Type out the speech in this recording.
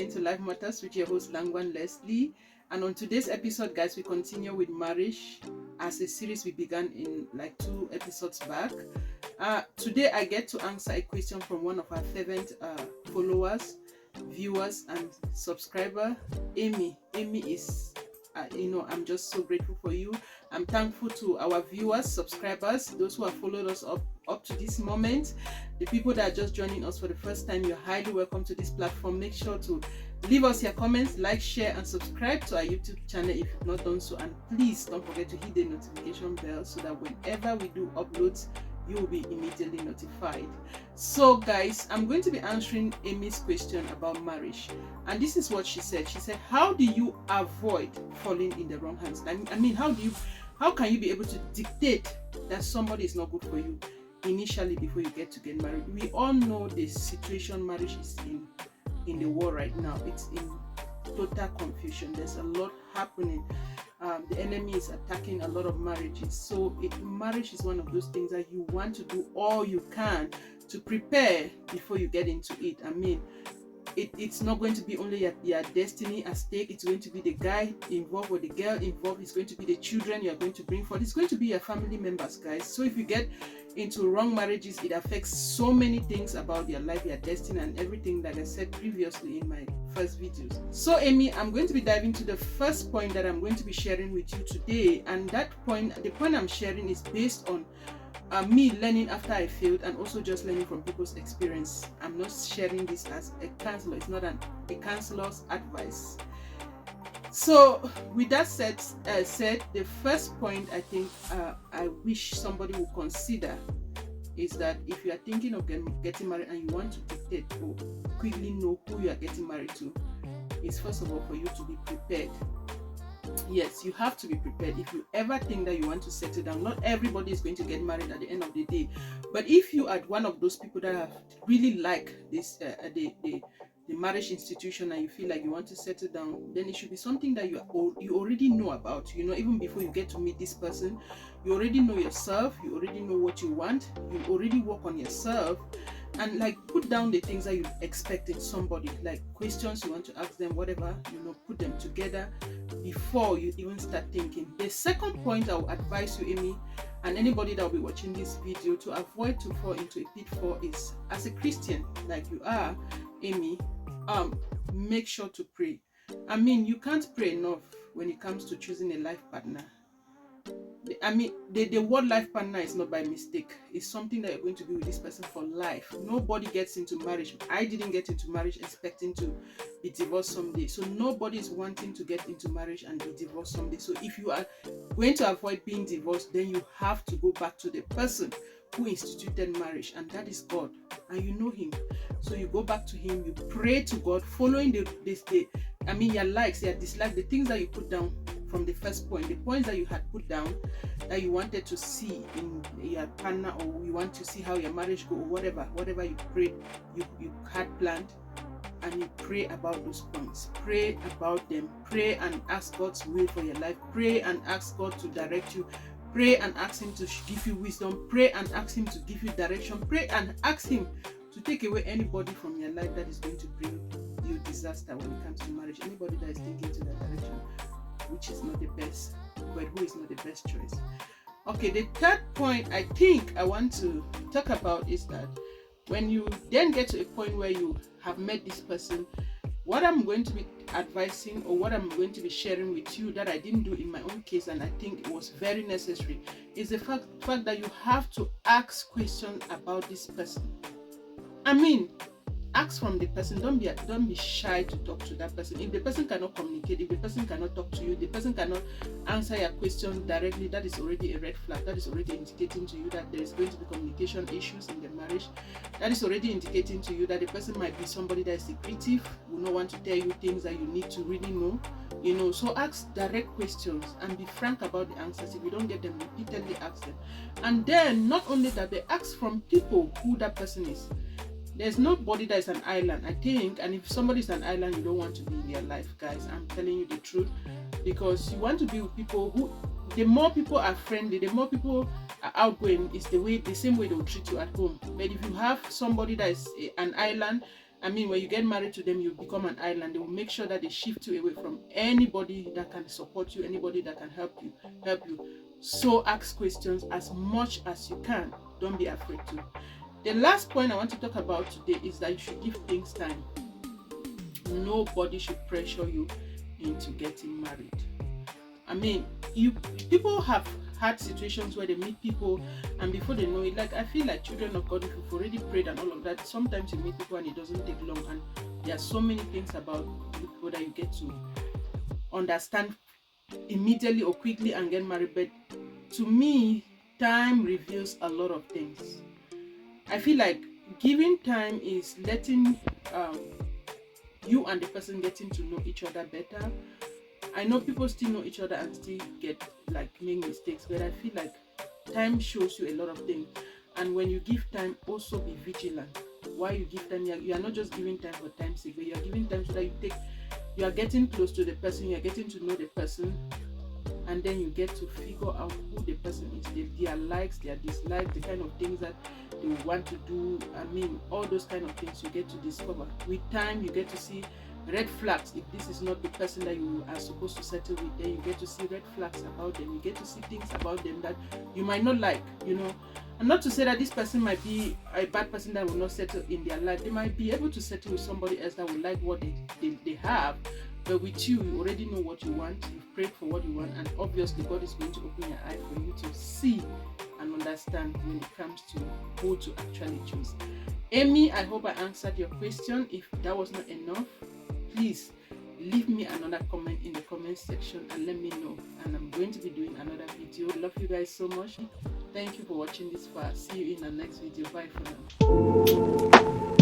listening to Life Matters with your host Langwan Leslie. And on today's episode, guys, we continue with marriage as a series we began in like 2 episodes back. Today, I get to answer a question from one of our fervent followers, viewers, and subscriber, Amy. Amy is, I'm just so grateful for you. I'm thankful to our viewers, subscribers, those who have followed us up to this moment. The people that are just joining us for the first time, you're highly welcome to this platform. Make sure to leave us your comments, like, share, and subscribe to our YouTube channel if you've not done so. And please don't forget to hit the notification bell so that whenever we do uploads, you will be immediately notified. So guys, I'm going to be answering Amy's question about marriage, and this is what she said. She said, how do you avoid falling in the wrong hands? I mean, how can you be able to dictate that somebody is not good for you initially before you get married? We all know the situation marriage is in the world right now. It's in total confusion. There's a lot happening. The enemy is attacking a lot of marriages. So marriage is one of those things that you want to do all you can to prepare before you get into it. I mean, it's not going to be only your destiny at stake. It's going to be the guy involved or the girl involved. It's going to be the children you are going to bring forth. It's going to be your family members, guys. So if you get into wrong marriages, it affects so many things about your life, your destiny, and everything, like I said previously in my first videos. So Amy, I'm going to be diving to the first point that I'm going to be sharing with you today. And the point I'm sharing is based on me learning after I failed, and also just learning from people's experience. I'm not sharing this as a counselor. It's not a counselor's advice. So with that said, the first point I think I wish somebody would consider is that if you are thinking of getting married and you want to dictate or quickly know who you are getting married to, is first of all for you to be prepared. Yes, you have to be prepared. If you ever think that you want to settle down, not everybody is going to get married at the end of the day. But if you are one of those people that have really like this, the marriage institution, and you feel like you want to settle down, then it should be something that you already know about. You know, even before you get to meet this person, you already know yourself. You already know what you want. You already work on yourself. And like put down the things that you expect in somebody, like questions you want to ask them, whatever, put them together before you even start thinking. The second point I will advise you, Amy, and anybody that will be watching this video, to avoid to fall into a pitfall is, as a Christian like you are, Amy, make sure to pray. I mean, you can't pray enough when it comes to choosing a life partner. I mean, the word life partner is not by mistake. It's something that you're going to be with this person for life. Nobody gets into marriage. I didn't get into marriage expecting to be divorced someday. So nobody is wanting to get into marriage and be divorced someday. So if you are going to avoid being divorced, then you have to go back to the person who instituted marriage, and that is God, and you know him. So you go back to him, you pray to God, following your likes, your dislikes, the things that you put down from the first point, the points that you had put down that you wanted to see in your partner, or you want to see how your marriage go, or whatever you prayed, you had planned, and you pray about those points. Pray about them. Pray and ask God's will for your life. Pray and ask God to direct you. Pray and ask him to give you wisdom. Pray and ask him to give you direction. Pray and ask him to take away anybody from your life that is going to bring you disaster when it comes to marriage. Anybody that is taking to that direction, which is not the best, but who is not the best choice. Okay, the third point I think I want to talk about is that when you then get to a point where you have met this person, what I'm going to be advising, or what I'm going to be sharing with you that I didn't do in my own case, and I think it was very necessary, is the fact that you have to ask questions about this person. I mean, ask from the person. Don't be shy to talk to that person. If the person cannot communicate, if the person cannot talk to you, the person cannot answer your question directly, that is already a red flag. That is already indicating to you that there is going to be communication issues in the marriage. That is already indicating to you that the person might be somebody that is secretive, will not want to tell you things that you need to really know. So ask direct questions and be frank about the answers. If you don't get them, repeatedly ask them. And then not only that, they ask from people who that person is. There's nobody that is an island, I think, and if somebody is an island, you don't want to be in their life, guys. I'm telling you the truth, because you want to be with people who, the more people are friendly, the more people are outgoing, is the same way they will treat you at home. But if you have somebody that is an island, I mean, when you get married to them, you become an island. They will make sure that they shift you away from anybody that can support you, anybody that can help you. So ask questions as much as you can. Don't be afraid to. The last point I want to talk about today is that you should give things time. Nobody should pressure you into getting married. I mean, people have had situations where they meet people and before they know it, like I feel like children of God, if you've already prayed and all of that, sometimes you meet people and it doesn't take long, and there are so many things about people that you get to understand immediately or quickly and get married. But to me, time reveals a lot of things. I feel like giving time is letting you and the person getting to know each other better. I know people still know each other and still make mistakes, but I feel like time shows you a lot of things. And when you give time, also be vigilant. Why you give time? You are not just giving time for time's sake, but you are giving time so that you are getting close to the person, you are getting to know the person, and then you get to figure out who the person is, their likes, their dislikes, the kind of things that they want to do. I mean, all those kind of things you get to discover. With time, you get to see red flags. If this is not the person that you are supposed to settle with, then you get to see red flags about them. You get to see things about them that you might not like, And not to say that this person might be a bad person that will not settle in their life. They might be able to settle with somebody else that will like what they have. But with you already know what you want. You've prayed for what you want, and obviously God is going to open your eye for you to see and understand when it comes to who to actually choose. Amy, I hope I answered your question. If that was not enough, please leave me another comment in the comment section and let me know, and I'm going to be doing another video. Love you guys so much. Thank you for watching this far. See you in the next video. Bye for now.